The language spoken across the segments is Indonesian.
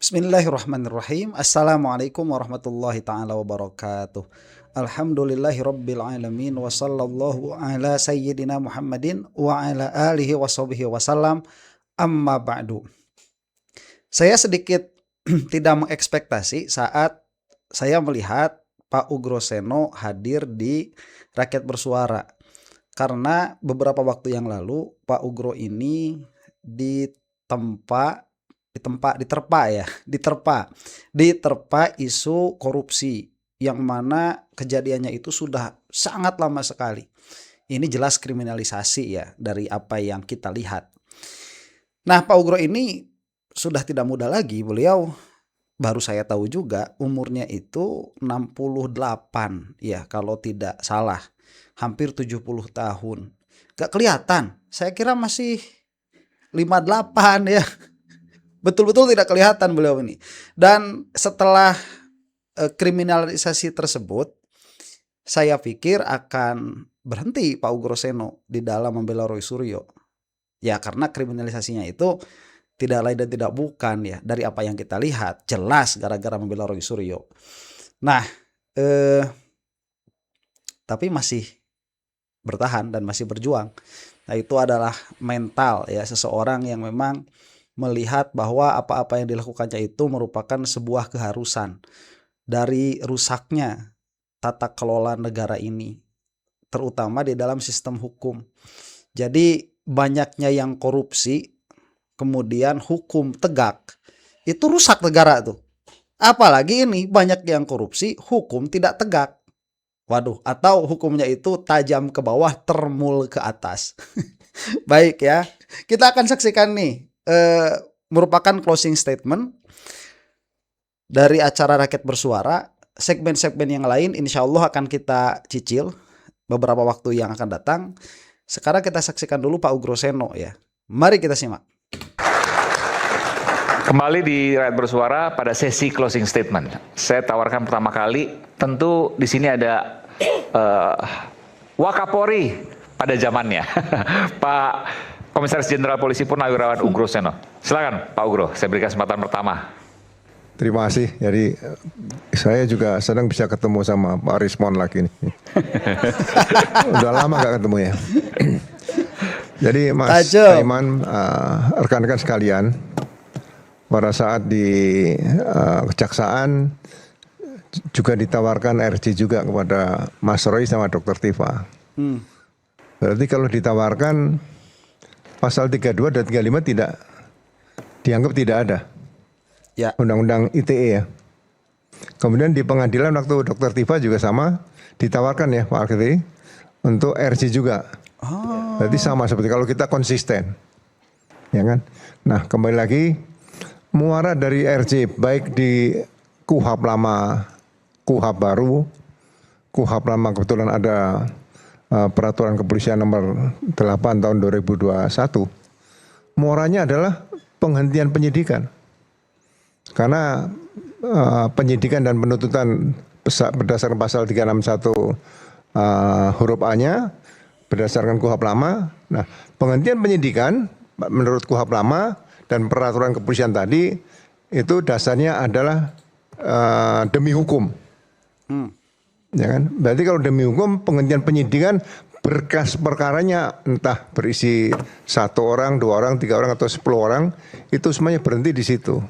Bismillahirrahmanirrahim. Assalamualaikum warahmatullahi taala wabarakatuh. Alhamdulillahirabbil alamin wa sallallahu ala sayyidina Muhammadin wa ala alihi washabihi wasallam. Amma ba'du. Saya sedikit tidak mengekspektasi saat saya melihat Pak Ugro Seno hadir di Rakyat Bersuara. Karena beberapa waktu yang lalu Pak Ugro ini diterpa isu korupsi yang mana kejadiannya itu sudah sangat lama sekali. Ini jelas kriminalisasi ya dari apa yang kita lihat. Nah, Pak Ugro ini sudah tidak muda lagi. Beliau baru saya tahu juga umurnya itu 68 ya kalau tidak salah. Hampir 70 tahun. Gak kelihatan. Saya kira masih 58 ya. Betul-betul tidak kelihatan beliau ini. Dan setelah kriminalisasi tersebut, saya pikir akan berhenti Pak Ugro Seno di dalam membela Roy Suryo. Ya karena kriminalisasinya itu tidak lain dan tidak bukan ya dari apa yang kita lihat. Jelas gara-gara membela Roy Suryo. Nah, tapi masih bertahan dan masih berjuang. Nah itu adalah mental ya seseorang yang memang melihat bahwa apa-apa yang dilakukannya itu merupakan sebuah keharusan dari rusaknya tata kelola negara ini, terutama di dalam sistem hukum. Jadi banyaknya yang korupsi, kemudian hukum tegak, itu rusak negara tuh. Apalagi ini banyak yang korupsi, hukum tidak tegak. Waduh, atau hukumnya itu tajam ke bawah, termul ke atas. Baik ya, kita akan saksikan nih merupakan closing statement dari acara Rakyat Bersuara. Segmen-segmen yang lain insya Allah akan kita cicil beberapa waktu yang akan datang. Sekarang kita saksikan dulu Pak Ugro Seno ya. Mari kita simak. Kembali di Rakyat Bersuara pada sesi closing statement. Saya tawarkan pertama kali, tentu di sini ada Wakapolri pada zamannya, Pak Komisaris Jenderal Polisi Purnawirawan Ugro Seno. Silakan Pak Ugro, saya beri kesempatan pertama. Terima kasih. Jadi saya juga sedang bisa ketemu sama Pak Rismon lagi nih. Udah lama gak ketemu ya. Jadi Mas Aiman, rekan-rekan sekalian, pada saat di kejaksaan juga ditawarkan RC juga kepada Mas Roy sama Dr. Tifa. Berarti kalau ditawarkan pasal 32 dan 35 tidak dianggap tidak ada. Ya. Undang-undang ITE ya. Kemudian di pengadilan waktu Dr. Tifa juga sama ditawarkan ya Pak Alkitri untuk RC juga. Berarti sama seperti kalau kita konsisten. Ya kan? Nah, kembali lagi muara dari RC baik di KUHP lama, KUHP baru, KUHP lama kebetulan ada peraturan kepolisian nomor 8 tahun 2021, muaranya adalah penghentian penyidikan. Karena penyidikan dan penuntutan berdasarkan pasal 361 huruf A-nya berdasarkan KUHP lama. Nah, penghentian penyidikan menurut KUHP lama dan peraturan kepolisian tadi itu dasarnya adalah demi hukum. Ya kan? Berarti kalau demi hukum penghentian penyidikan berkas perkaranya entah berisi 1 orang, 2 orang, 3 orang atau 10 orang itu semuanya berhenti di situ.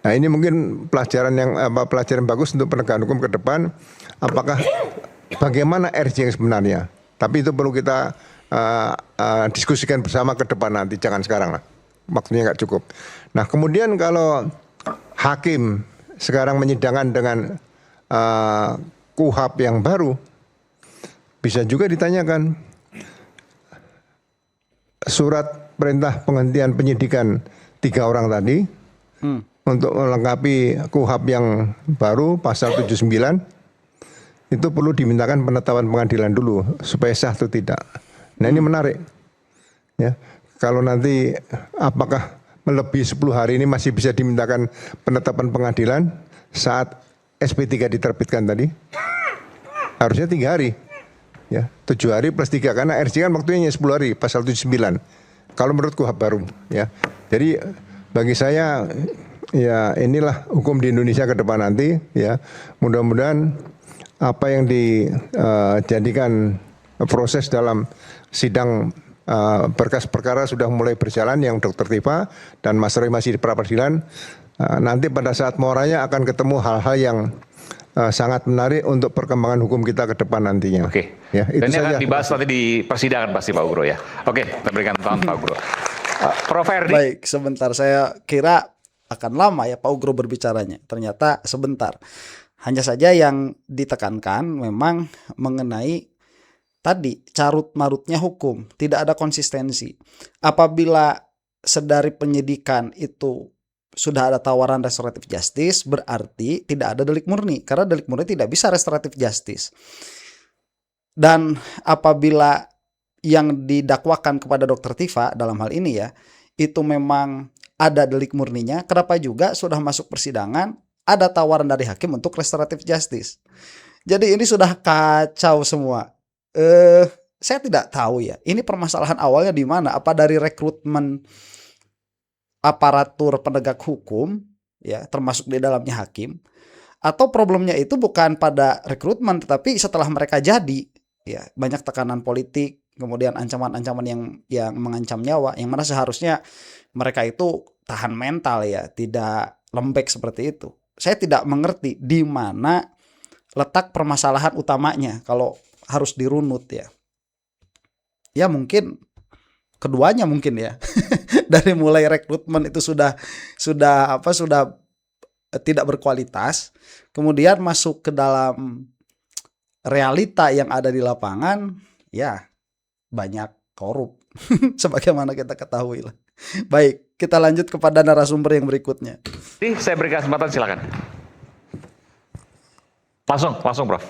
Nah ini mungkin pelajaran bagus untuk penegakan hukum ke depan. Apakah bagaimana RC yang sebenarnya? Tapi itu perlu kita diskusikan bersama ke depan nanti. Jangan sekarang lah. Waktunya nggak cukup. Nah kemudian kalau hakim sekarang menyidangkan dengan KUHP yang baru, bisa juga ditanyakan surat perintah penghentian penyidikan 3 orang tadi untuk melengkapi KUHP yang baru pasal 79 itu perlu dimintakan penetapan pengadilan dulu supaya sah atau tidak. Nah ini menarik ya. Kalau nanti apakah melebihi 10 hari ini masih bisa dimintakan penetapan pengadilan saat SP3 diterbitkan tadi? Harusnya 3 hari. Ya, 7 hari plus 3 karena RC kan waktunya 10 hari pasal 79. Kalau menurut KUHP baru ya. Jadi bagi saya ya inilah hukum di Indonesia ke depan nanti ya. Mudah-mudahan apa yang dijadikan proses dalam sidang berkas perkara sudah mulai berjalan yang Dr. Tifa dan Mas Roy masih di pra peradilan. Nanti pada saat moralnya akan ketemu hal-hal yang sangat menarik untuk perkembangan hukum kita ke depan nantinya. Oke. Ya, itu Dan ini saja. akan dibahas nanti di persidangan pasti Pak Ugro ya. Oke, kita berikan tangan Pak Ugro. Prof. Herdi. Baik, sebentar, saya kira akan lama ya Pak Ugro berbicaranya. Ternyata sebentar. Hanya saja yang ditekankan memang mengenai tadi carut marutnya hukum, tidak ada konsistensi. Apabila sedari penyidikan itu sudah ada tawaran restoratif justice, berarti tidak ada delik murni, karena delik murni tidak bisa restoratif justice. Dan apabila yang didakwakan kepada Dr. Tifa dalam hal ini ya, itu memang ada delik murninya, kenapa juga sudah masuk persidangan ada tawaran dari hakim untuk restoratif justice. Jadi ini sudah kacau semua. Saya tidak tahu ya, ini permasalahan awalnya di mana? Apa dari rekrutmen aparatur penegak hukum ya, termasuk di dalamnya hakim, atau problemnya itu bukan pada rekrutmen tetapi setelah mereka jadi ya, banyak tekanan politik, kemudian ancaman-ancaman yang mengancam nyawa, yang mana seharusnya mereka itu tahan mental ya, tidak lembek seperti itu. Saya tidak mengerti di mana letak permasalahan utamanya kalau harus dirunut ya. Ya mungkin keduanya mungkin ya. Dari mulai rekrutmen itu sudah tidak berkualitas, kemudian masuk ke dalam realita yang ada di lapangan, ya banyak korup. Sebagaimana kita ketahui lah. Baik, kita lanjut kepada narasumber yang berikutnya. Saya berikan kesempatan, silakan. Langsung Prof.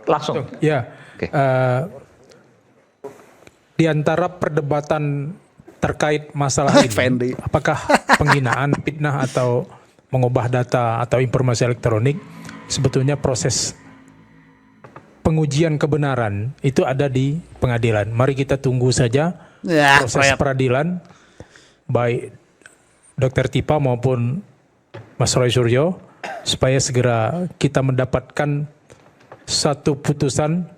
Langsung. Ya. Oke. Di antara perdebatan terkait masalah ini, Fendi. apakah penghinaan, fitnah atau mengubah data atau informasi elektronik, sebetulnya proses pengujian kebenaran itu ada di pengadilan. Mari kita tunggu saja Ya, proses peradilan, baik Dr. Tifa maupun Mas Roy Suryo, supaya segera kita mendapatkan satu putusan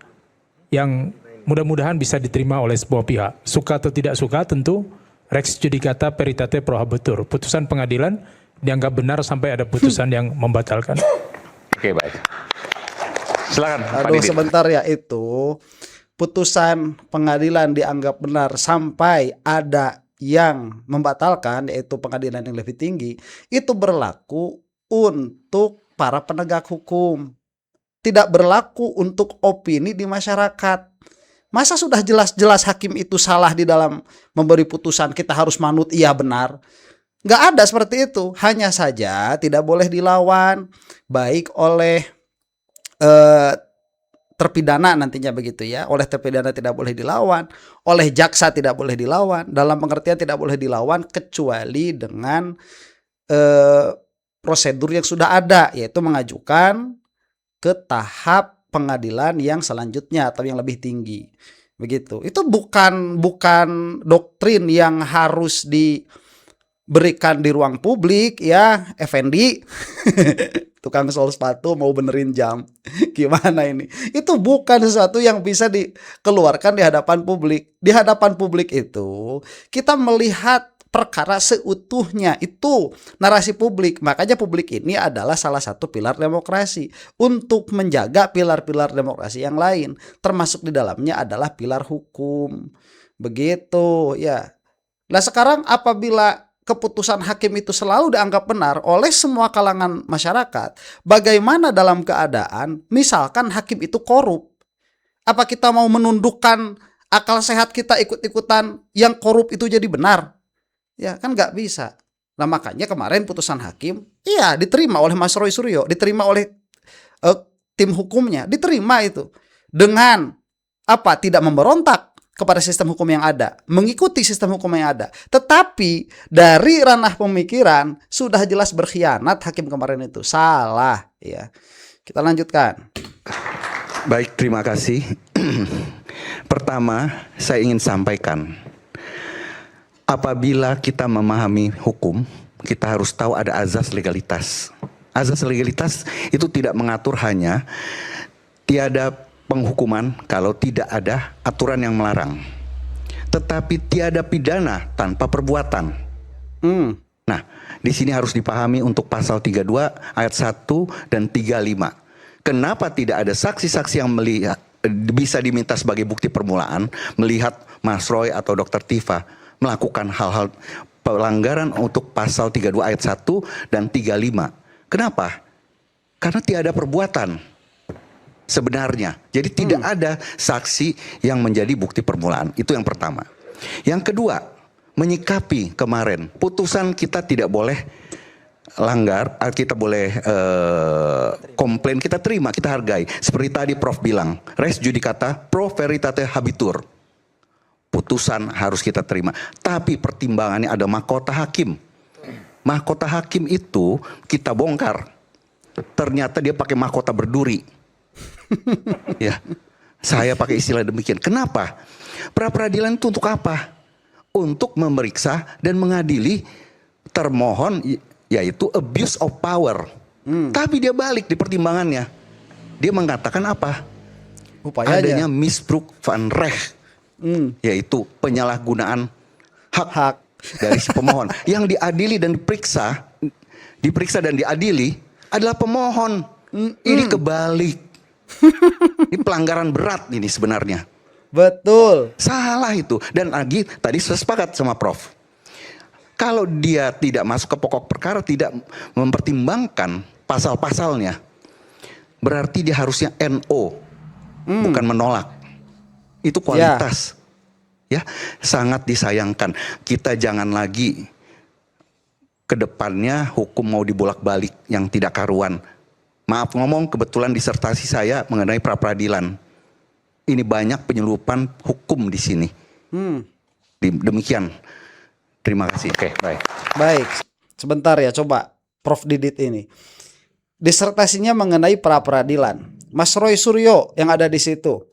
yang mudah-mudahan bisa diterima oleh sebuah pihak. Suka atau tidak suka tentu Rex judicata peritate pro habetur. Putusan pengadilan dianggap benar sampai ada putusan yang membatalkan. Oke, baik. Silakan Pak Aduh, Didit. sebentar ya, itu putusan pengadilan dianggap benar sampai ada yang membatalkan, yaitu pengadilan yang lebih tinggi, itu berlaku untuk para penegak hukum. Tidak berlaku untuk opini di masyarakat. Masa sudah jelas-jelas hakim itu salah di dalam memberi putusan, kita harus manut iya benar? Nggak ada seperti itu. Hanya saja tidak boleh dilawan, baik oleh terpidana nantinya begitu ya. Oleh terpidana tidak boleh dilawan, oleh jaksa tidak boleh dilawan. Dalam pengertian tidak boleh dilawan kecuali dengan prosedur yang sudah ada, yaitu mengajukan ke tahap pengadilan yang selanjutnya atau yang lebih tinggi. Begitu. Itu bukan doktrin yang harus diberikan di ruang publik ya, Effendi. Tukang sol sepatu mau benerin jam. Gimana ini? Itu bukan sesuatu yang bisa dikeluarkan di hadapan publik. Di hadapan publik itu kita melihat perkara seutuhnya, itu narasi publik. Makanya publik ini adalah salah satu pilar demokrasi. Untuk menjaga pilar-pilar demokrasi yang lain, termasuk di dalamnya adalah pilar hukum. Begitu ya. Nah sekarang apabila keputusan hakim itu selalu dianggap benar oleh semua kalangan masyarakat, bagaimana dalam keadaan misalkan hakim itu korup? Apa kita mau menundukkan akal sehat kita ikut-ikutan yang korup itu jadi benar? Ya kan nggak bisa. Nah makanya kemarin putusan hakim, iya diterima oleh Mas Roy Suryo, diterima oleh tim hukumnya, diterima itu dengan apa? Tidak memberontak kepada sistem hukum yang ada, mengikuti sistem hukum yang ada. Tetapi dari ranah pemikiran sudah jelas berkhianat hakim kemarin itu, salah. Ya, kita lanjutkan. Baik, terima kasih. Pertama, saya ingin sampaikan apabila kita memahami hukum, kita harus tahu ada azas legalitas. Azas legalitas itu tidak mengatur hanya tiada penghukuman kalau tidak ada aturan yang melarang, tetapi tiada pidana tanpa perbuatan. Nah, di sini harus dipahami untuk pasal 32 ayat 1 dan 35. Kenapa tidak ada saksi-saksi yang melihat bisa diminta sebagai bukti permulaan melihat Mas Roy atau Dr. Tifa melakukan hal-hal pelanggaran untuk pasal 32 ayat 1 dan 35. Kenapa? Karena tiada perbuatan sebenarnya. Jadi tidak ada saksi yang menjadi bukti permulaan. Itu yang pertama. Yang kedua, menyikapi kemarin putusan kita tidak boleh langgar, kita boleh komplain, kita terima, kita hargai. Seperti tadi Prof bilang, res judicata pro veritate habitur. Putusan harus kita terima. Tapi pertimbangannya ada mahkota hakim. Mahkota hakim itu kita bongkar. Ternyata dia pakai mahkota berduri. Ya, saya pakai istilah demikian. Kenapa? Pra peradilan itu untuk apa? Untuk memeriksa dan mengadili termohon, yaitu abuse of power. Tapi dia balik di pertimbangannya. Dia mengatakan apa? Adanya misbruik van recht, yaitu penyalahgunaan hak dari si pemohon. Yang diadili dan diperiksa dan diadili adalah pemohon. Ini kebalik. Ini pelanggaran berat ini sebenarnya. Betul. Salah itu. Dan lagi tadi saya sepakat sama Prof. Kalau dia tidak masuk ke pokok perkara, tidak mempertimbangkan pasal-pasalnya, berarti dia harusnya NO, bukan menolak. Itu kualitas. Ya, sangat disayangkan. Kita jangan lagi ke depannya hukum mau dibolak-balik yang tidak karuan. Maaf ngomong, kebetulan disertasi saya mengenai pra peradilan. Ini banyak penyeludupan hukum di sini. Demikian. Terima kasih. Oke, baik. Baik, sebentar ya, coba Prof Didit ini. Disertasinya mengenai pra peradilan. Mas Roy Suryo yang ada di situ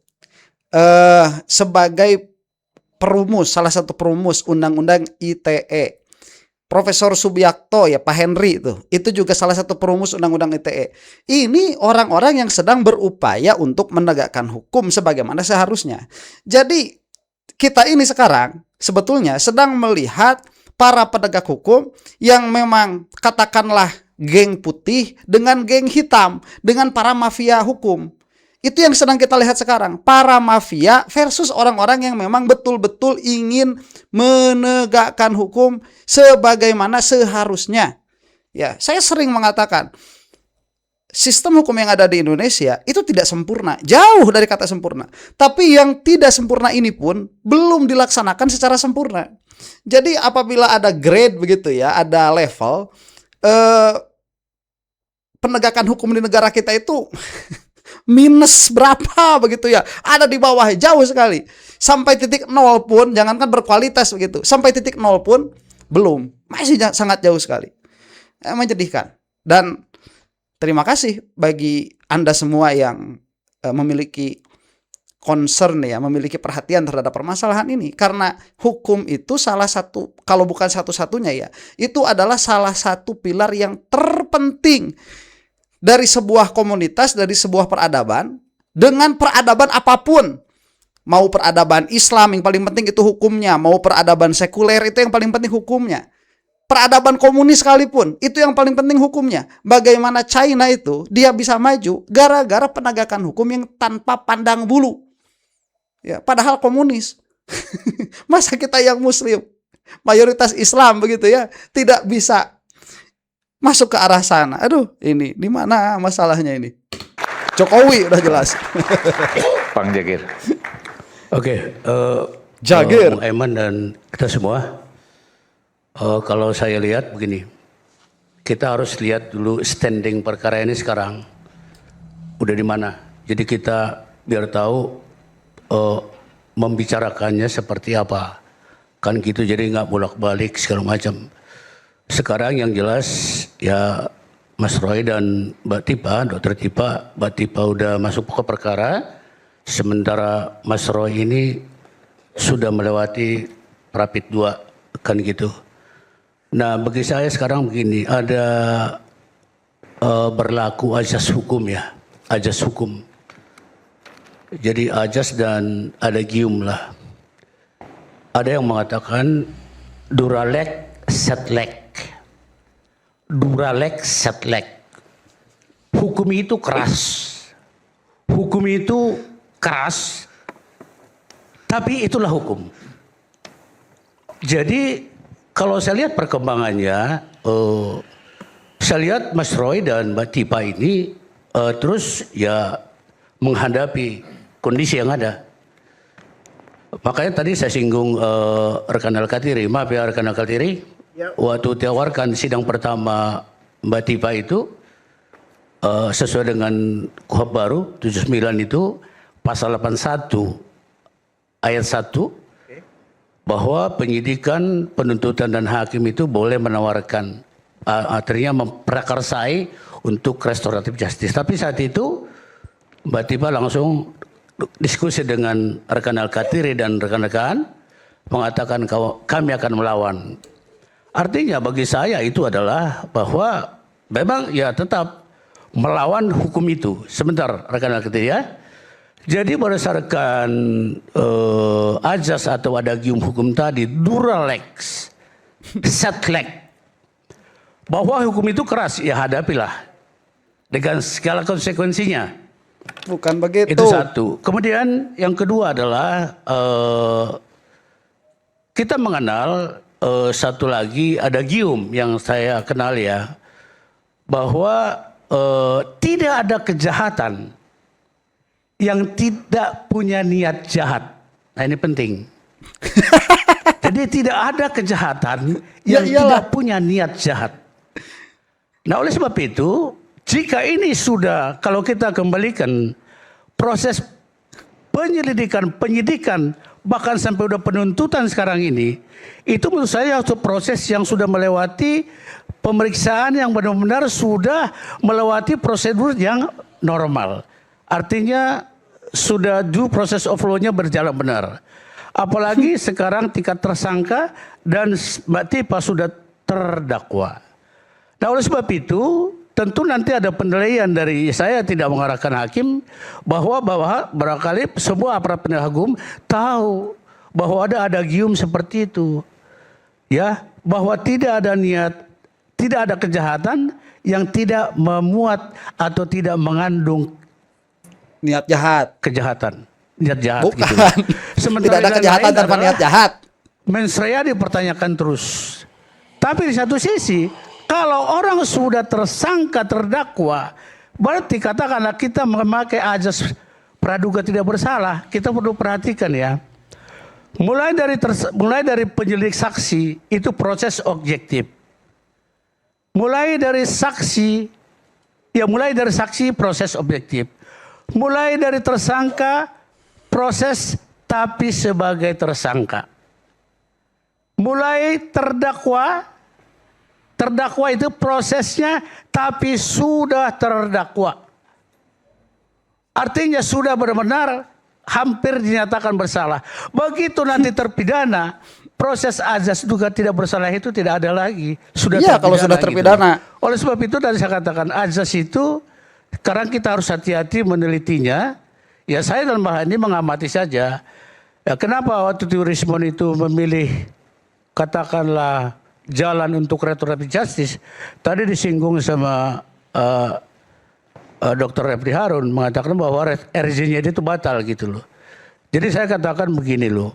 sebagai perumus, salah satu perumus Undang-Undang ITE. Profesor Subiakto ya, Pak Henry itu juga salah satu perumus Undang-Undang ITE. Ini orang-orang yang sedang berupaya untuk menegakkan hukum sebagaimana seharusnya. Jadi kita ini sekarang sebetulnya sedang melihat para penegak hukum yang memang katakanlah geng putih dengan geng hitam, dengan para mafia hukum. Itu yang sedang kita lihat sekarang. Para mafia versus orang-orang yang memang betul-betul ingin menegakkan hukum sebagaimana seharusnya. Ya, saya sering mengatakan sistem hukum yang ada di Indonesia itu tidak sempurna, jauh dari kata sempurna. Tapi yang tidak sempurna ini pun belum dilaksanakan secara sempurna. Jadi apabila ada grade begitu ya, ada level, penegakan hukum di negara kita itu minus berapa begitu ya, ada di bawah jauh sekali. Sampai titik nol pun, jangankan berkualitas begitu, sampai titik nol pun belum, masih sangat jauh sekali. Menyedihkan. Dan terima kasih bagi Anda semua yang memiliki concern ya, memiliki perhatian terhadap permasalahan ini. Karena hukum itu salah satu, kalau bukan satu-satunya ya, itu adalah salah satu pilar yang terpenting dari sebuah komunitas, dari sebuah peradaban, dengan peradaban apapun. Mau peradaban Islam yang paling penting itu hukumnya, mau peradaban sekuler itu yang paling penting hukumnya. Peradaban komunis sekalipun, itu yang paling penting hukumnya. Bagaimana China itu, dia bisa maju gara-gara penegakan hukum yang tanpa pandang bulu. Ya, padahal komunis. Masa kita yang muslim, mayoritas Islam begitu ya, tidak bisa masuk ke arah sana. Aduh, ini di mana masalahnya ini? Jokowi udah jelas. Bang Jagir. Oke, Jagir. Bung Eman dan kita semua. Kalau saya lihat begini, kita harus lihat dulu standing perkara ini sekarang udah di mana. Jadi kita biar tahu membicarakannya seperti apa. Kan gitu, jadi nggak bolak-balik segala macam. Sekarang yang jelas ya Mas Roy dan Mbak Tipa, Dr. Tipa, Mbak Tipa udah masuk ke perkara, sementara Mas Roy ini sudah melewati Rapid 2 kan gitu. Nah bagi saya sekarang begini, ada berlaku azas hukum ya, azas hukum. Jadi azas dan adagium lah. Ada yang mengatakan duralek setlek. Duralek setlek. Hukum itu keras. Hukum itu keras. Tapi itulah hukum. Jadi kalau saya lihat perkembangannya, saya lihat Mas Roy dan Mbak Tipa ini terus ya menghadapi kondisi yang ada. Makanya tadi saya singgung rekan Al-Katiri, maaf ya rekan Al-Katiri, waktu ditawarkan sidang pertama Mbak Tipa itu sesuai dengan KUHP baru 79 itu pasal 81 ayat 1 bahwa penyidikan, penuntutan dan hakim itu boleh menawarkan artinya memprakarsai untuk restoratif justice. Tapi saat itu Mbak Tipa langsung diskusi dengan rekan Al-Katiri dan rekan-rekan mengatakan kami akan melawan. Artinya bagi saya itu adalah bahwa memang ya tetap melawan hukum itu. Sebentar rekan Al-Katiri ya. Jadi berdasarkan azas atau adagium hukum tadi, duralex, setlek, bahwa hukum itu keras, ya hadapilah dengan segala konsekuensinya. Bukan begitu. Itu satu. Kemudian yang kedua adalah kita mengenal satu lagi adagium yang saya kenal ya, bahwa tidak ada kejahatan yang tidak punya niat jahat. Nah ini penting. Jadi tidak ada kejahatan yang tidak punya niat jahat. Nah oleh sebab itu, jika ini sudah, kalau kita kembalikan proses penyidikan, bahkan sampai udah penuntutan sekarang ini, itu menurut saya itu proses yang sudah melewati pemeriksaan yang benar-benar sudah melewati prosedur yang normal. Artinya sudah due process of law-nya berjalan benar. Apalagi sekarang tingkat tersangka dan Mbak Tipa sudah terdakwa. Nah oleh sebab itu tentu nanti ada penilaian dari saya, tidak mengarahkan hakim, bahwa barangkali semua aparat penegak hukum tahu bahwa ada adagium seperti itu. Ya, bahwa tidak ada niat, tidak ada kejahatan yang tidak memuat atau tidak mengandung Niat jahat. kejahatan. Niat jahat. Bukan. Gitu. Tidak ada kejahatan tanpa niat jahat. Mens rea dipertanyakan terus. Tapi di satu sisi, kalau orang sudah tersangka, terdakwa, berarti katakanlah kita memakai azas praduga tidak bersalah, kita perlu perhatikan ya. Mulai dari penyelidik saksi itu proses objektif. Mulai dari saksi proses objektif. Mulai dari tersangka proses tapi sebagai tersangka. Mulai terdakwa itu prosesnya tapi sudah terdakwa. Artinya sudah benar-benar hampir dinyatakan bersalah. Begitu nanti terpidana, proses azas duga tidak bersalah itu tidak ada lagi. Sudah Iya, kalau sudah terpidana. Gitu. Oleh sebab itu tadi saya katakan azas itu sekarang kita harus hati-hati menelitinya. Ya saya dan Mbak Hani mengamati saja. Ya, kenapa waktu Rismon itu memilih katakanlah jalan untuk restoratif justice. Tadi disinggung sama Dr. Refli Harun mengatakan bahwa RJ-nya itu batal gitu loh. Jadi saya katakan begini loh.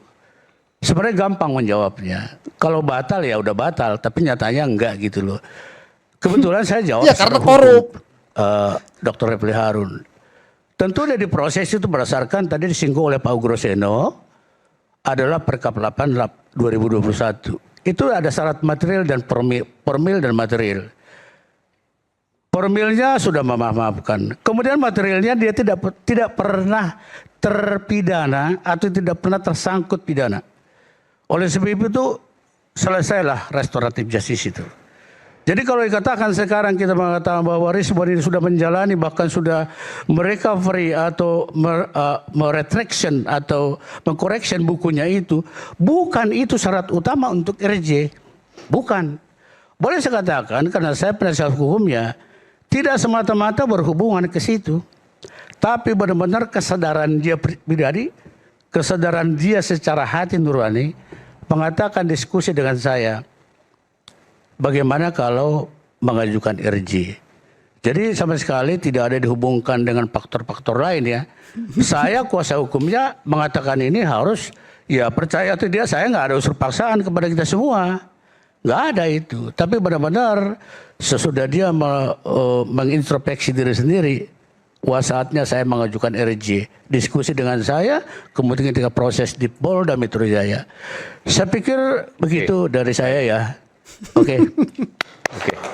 Sebenarnya gampang menjawabnya. Kalau batal ya udah batal, tapi nyatanya enggak gitu loh. Kebetulan saya jawab ya karena korup. Dr. Refli Harun. Tentu dari proses itu berdasarkan tadi disinggung oleh Pak Ugroseno adalah Perkap 8 2021. Itu ada syarat material dan formil dan material. Formilnya sudah memaafkan. Kemudian materialnya dia tidak pernah terpidana atau tidak pernah tersangkut pidana. Oleh sebab itu selesailah restoratif justice itu. Jadi kalau dikatakan sekarang kita mengatakan bahwa Rizwan ini sudah menjalani bahkan sudah merecovery atau meretraction atau mengcorrection bukunya itu, bukan itu syarat utama untuk RJ. Bukan. Boleh saya katakan karena saya penasihat hukumnya tidak semata-mata berhubungan ke situ. Tapi benar-benar kesadaran dia pribadi, kesadaran dia secara hati nurani mengatakan diskusi dengan saya. Bagaimana kalau mengajukan RJ? Jadi sama sekali tidak ada dihubungkan dengan faktor-faktor lain ya. Saya kuasa hukumnya mengatakan ini harus ya percaya atau tidak, saya nggak ada unsur paksaan kepada kita semua. Nggak ada itu. Tapi benar-benar sesudah dia mengintrospeksi diri sendiri, wah saatnya saya mengajukan RJ. Diskusi dengan saya, kemudian ketika proses di Polda Metro Jaya. Saya pikir begitu dari saya ya. Oke.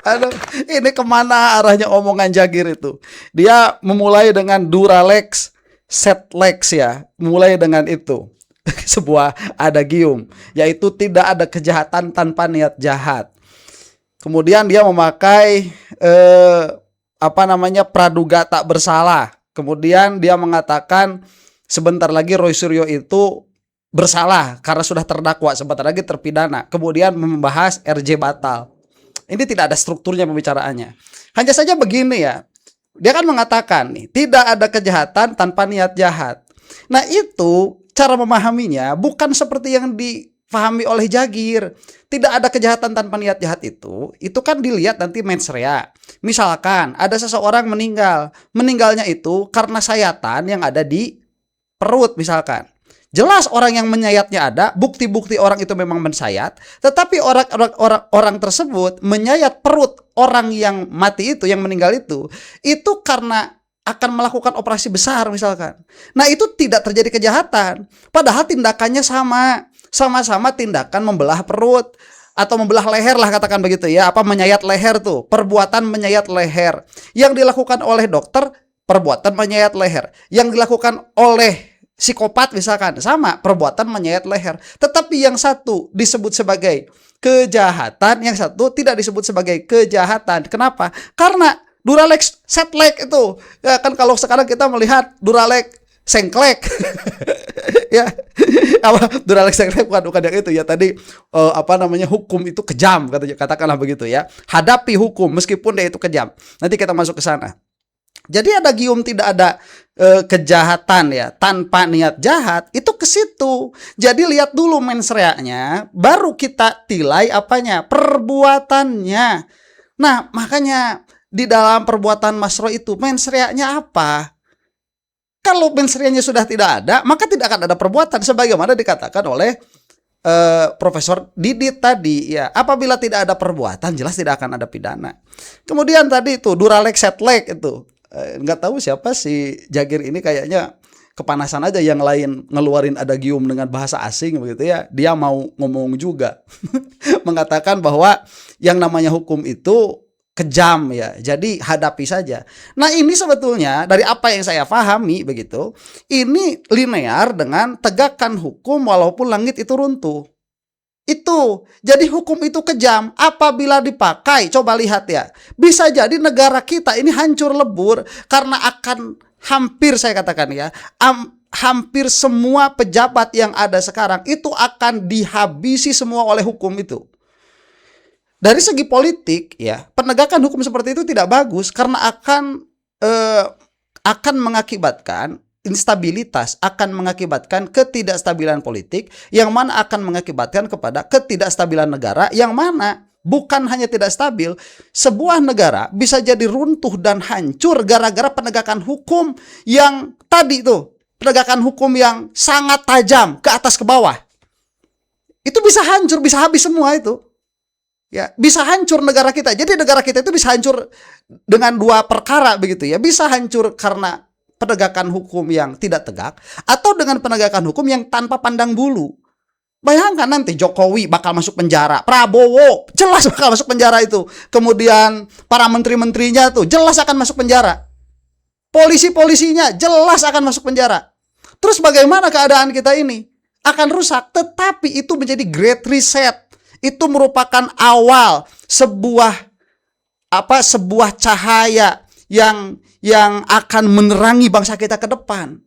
Aduh, ini kemana arahnya omongan Jagir itu? Dia memulai dengan Duralex, Setlex ya, mulai dengan itu. Sebuah adagium, yaitu tidak ada kejahatan tanpa niat jahat. Kemudian dia memakai praduga tak bersalah. Kemudian dia mengatakan sebentar lagi Roy Suryo itu bersalah karena sudah terdakwa, sebentar lagi terpidana. Kemudian membahas RJ batal. Ini tidak ada strukturnya pembicaraannya. Hanya saja begini ya. Dia kan mengatakan nih, tidak ada kejahatan tanpa niat jahat. Nah itu cara memahaminya bukan seperti yang dipahami oleh Jagir. Tidak ada kejahatan tanpa niat jahat itu kan dilihat nanti mens rea. Misalkan ada seseorang meninggal. Meninggalnya itu karena sayatan yang ada di perut misalkan. Jelas orang yang menyayatnya ada, bukti-bukti orang itu memang mensayat, tetapi orang tersebut menyayat perut orang yang mati itu, yang meninggal itu karena akan melakukan operasi besar misalkan. Nah itu tidak terjadi kejahatan, padahal tindakannya sama-sama tindakan membelah perut atau membelah leher lah katakan begitu ya, menyayat leher tuh, perbuatan menyayat leher. Yang dilakukan oleh dokter, perbuatan menyayat leher. Yang dilakukan oleh psikopat misalkan sama, perbuatan menyayat leher. Tetapi yang satu disebut sebagai kejahatan, yang satu tidak disebut sebagai kejahatan. Kenapa? Karena Duralex Setlex itu ya kan, kalau sekarang kita melihat Duralex Sengklek ya, Duralex Sengklek bukan yang itu ya tadi, hukum itu kejam katakanlah begitu ya. Hadapi hukum meskipun dia itu kejam. Nanti kita masuk ke sana. Jadi adagium tidak ada kejahatan ya tanpa niat jahat, itu ke situ. Jadi lihat dulu mens rea-nya, baru kita tilai perbuatannya. Nah makanya di dalam perbuatan Mas Roy itu mens rea-nya apa? Kalau mens rea-nya sudah tidak ada, maka tidak akan ada perbuatan sebagaimana dikatakan oleh Profesor Didit tadi ya. Apabila tidak ada perbuatan, jelas tidak akan ada pidana. Kemudian tadi itu Duralex Setlex itu, nggak tahu siapa si Jagir ini, kayaknya kepanasan aja yang lain ngeluarin adagium dengan bahasa asing begitu ya. Dia mau ngomong juga mengatakan bahwa yang namanya hukum itu kejam ya. Jadi hadapi saja. Nah, ini sebetulnya dari apa yang saya pahami begitu, ini linear dengan tegakkan hukum walaupun langit itu runtuh. Itu jadi hukum itu kejam apabila dipakai. Coba lihat ya, bisa jadi negara kita ini hancur lebur karena akan hampir, saya katakan ya, hampir semua pejabat yang ada sekarang itu akan dihabisi semua oleh hukum itu. Dari segi politik ya, penegakan hukum seperti itu tidak bagus karena akan mengakibatkan instabilitas, akan mengakibatkan ketidakstabilan politik, yang mana akan mengakibatkan kepada ketidakstabilan negara, yang mana bukan hanya tidak stabil, sebuah negara bisa jadi runtuh dan hancur gara-gara penegakan hukum yang tadi tuh, penegakan hukum yang sangat tajam ke atas ke bawah. Itu bisa hancur, bisa habis semua itu. Ya, bisa hancur negara kita. Jadi negara kita itu bisa hancur dengan dua perkara begitu ya. Bisa hancur karena penegakan hukum yang tidak tegak, atau dengan penegakan hukum yang tanpa pandang bulu. Bayangkan nanti Jokowi bakal masuk penjara, Prabowo jelas bakal masuk penjara itu. Kemudian para menteri-menterinya tuh jelas akan masuk penjara. Polisi-polisinya jelas akan masuk penjara. Terus bagaimana keadaan kita ini? Akan rusak, tetapi itu menjadi great reset. Itu merupakan awal sebuah sebuah cahaya yang akan menerangi bangsa kita ke depan.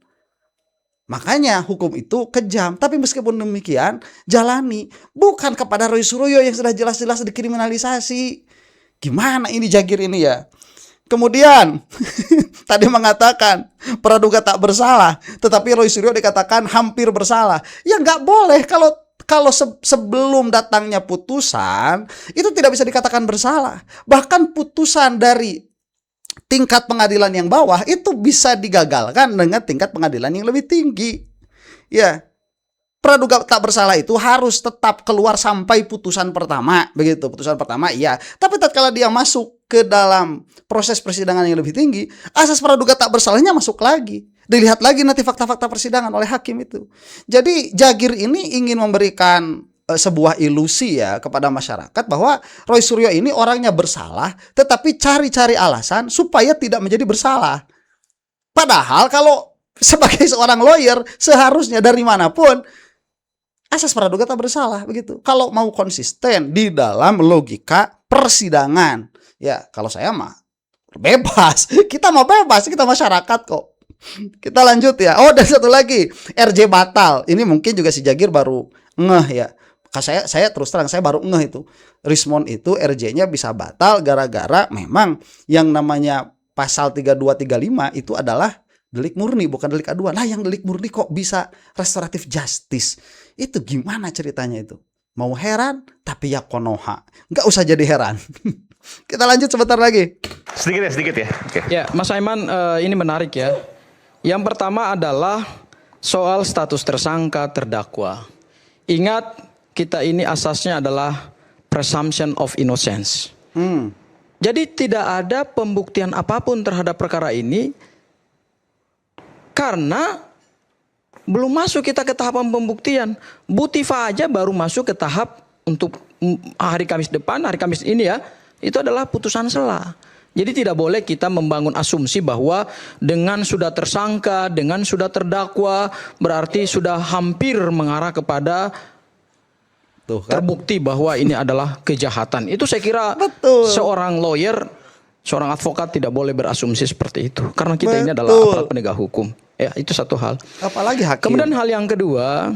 Makanya hukum itu kejam. Tapi meskipun demikian, jalani. Bukan kepada Roy Suryo yang sudah jelas-jelas dikriminalisasi. Gimana ini Jagir ini ya? Kemudian tadi mengatakan praduga tak bersalah, tetapi Roy Suryo dikatakan hampir bersalah. Ya nggak boleh kalau sebelum datangnya putusan itu tidak bisa dikatakan bersalah. Bahkan putusan dari tingkat pengadilan yang bawah itu bisa digagalkan dengan tingkat pengadilan yang lebih tinggi. Ya, praduga tak bersalah itu harus tetap keluar sampai putusan pertama, begitu. Putusan pertama iya, tapi tatkala dia masuk ke dalam proses persidangan yang lebih tinggi, asas praduga tak bersalahnya masuk lagi. Dilihat lagi nanti fakta-fakta persidangan oleh hakim itu. Jadi Jagir ini ingin memberikan sebuah ilusi ya kepada masyarakat bahwa Roy Suryo ini orangnya bersalah, tetapi cari-cari alasan supaya tidak menjadi bersalah. Padahal kalau sebagai seorang lawyer seharusnya dari manapun asas praduga tak bersalah, begitu. Kalau mau konsisten di dalam logika persidangan, ya kalau saya mah bebas. Kita mau bebas, kita masyarakat kok. Kita lanjut ya. Oh, dan satu lagi, RJ batal. Ini mungkin juga si Jagir baru ngeh ya. Saya terus terang saya baru ngeh itu. Rismond itu RJ-nya bisa batal gara-gara memang yang namanya pasal 3235 itu adalah delik murni, bukan delik aduan. Lah yang delik murni kok bisa restoratif justice? Itu gimana ceritanya itu? Mau heran tapi ya konoha. Nggak usah jadi heran. Kita lanjut sebentar lagi. Sedikit ya. Oke. Ya, Mas Aiman, ini menarik ya. Yang pertama adalah soal status tersangka terdakwa. Ingat, kita ini asasnya adalah presumption of innocence. Jadi tidak ada pembuktian apapun terhadap perkara ini karena belum masuk kita ke tahapan pembuktian. Bu Tifa aja baru masuk ke tahap untuk hari Kamis depan, hari Kamis ini ya, itu adalah putusan sela. Jadi tidak boleh kita membangun asumsi bahwa dengan sudah tersangka, dengan sudah terdakwa, berarti sudah hampir mengarah kepada terbukti bahwa ini adalah kejahatan. Itu saya kira seorang lawyer, seorang advokat tidak boleh berasumsi seperti itu. Karena kita ini adalah aparat penegak hukum. Ya, itu satu hal. Apalagi hakim. Kemudian hal yang kedua,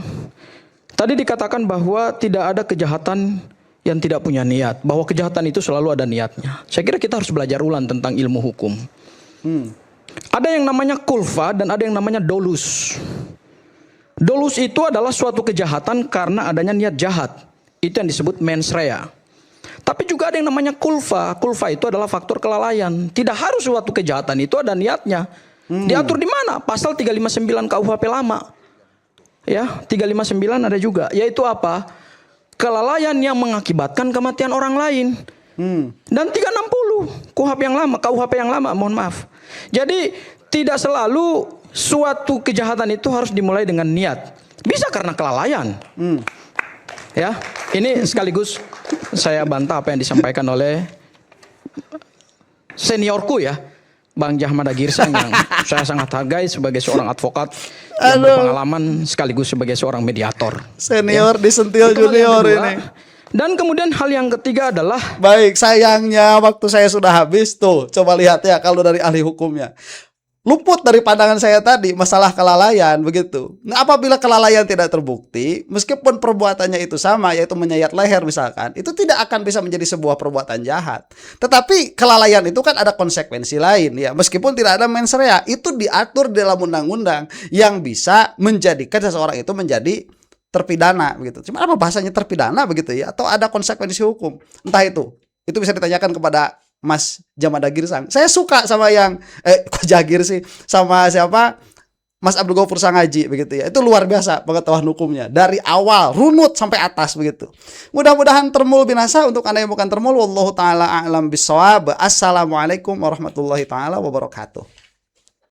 tadi dikatakan bahwa tidak ada kejahatan yang tidak punya niat. Bahwa kejahatan itu selalu ada niatnya. Saya kira kita harus belajar ulang tentang ilmu hukum. Ada yang namanya kulfa dan ada yang namanya dolus. Dolus itu adalah suatu kejahatan karena adanya niat jahat. Itu yang disebut mens rea. Tapi juga ada yang namanya kulfa. Kulfa itu adalah faktor kelalaian. Tidak harus suatu kejahatan itu ada niatnya. Diatur di mana? Pasal 359 KUHP lama. Ya, 359 ada juga. Yaitu apa? Kelalaian yang mengakibatkan kematian orang lain. Dan 360 KUHP yang lama, KUHP yang lama, mohon maaf. Jadi tidak selalu suatu kejahatan itu harus dimulai dengan niat. Bisa karena kelalaian. Ya, ini sekaligus saya bantah apa yang disampaikan oleh seniorku ya, Bang Jahmada Girsang, yang saya sangat hargai sebagai seorang advokat yang berpengalaman sekaligus sebagai seorang mediator. Senior ya. Disentil junior ini. Dan kemudian hal yang ketiga adalah, baik, sayangnya waktu saya sudah habis tuh. Coba lihat ya kalau dari ahli hukumnya. Luput dari pandangan saya tadi masalah kelalaian begitu. Nah, apabila kelalaian tidak terbukti, meskipun perbuatannya itu sama, yaitu menyayat leher misalkan, itu tidak akan bisa menjadi sebuah perbuatan jahat. Tetapi kelalaian itu kan ada konsekuensi lain ya. Meskipun tidak ada mens rea, itu diatur dalam undang-undang yang bisa menjadikan seseorang itu menjadi terpidana begitu. Cuma apa bahasanya terpidana begitu ya, atau ada konsekuensi hukum. Entah itu. Itu bisa ditanyakan kepada Mas Jahmada Girsang. Saya suka sama yang kok Jagir sih, sama siapa, Mas Abdul Ghafur Sangaji begitu ya. Itu luar biasa pengetahuan hukumnya dari awal runut sampai atas begitu. Mudah-mudahan termul binasa untuk Anda yang bukan termul. Wallahu taala a'lam bissawab. Assalamualaikum warahmatullahi taala wabarakatuh.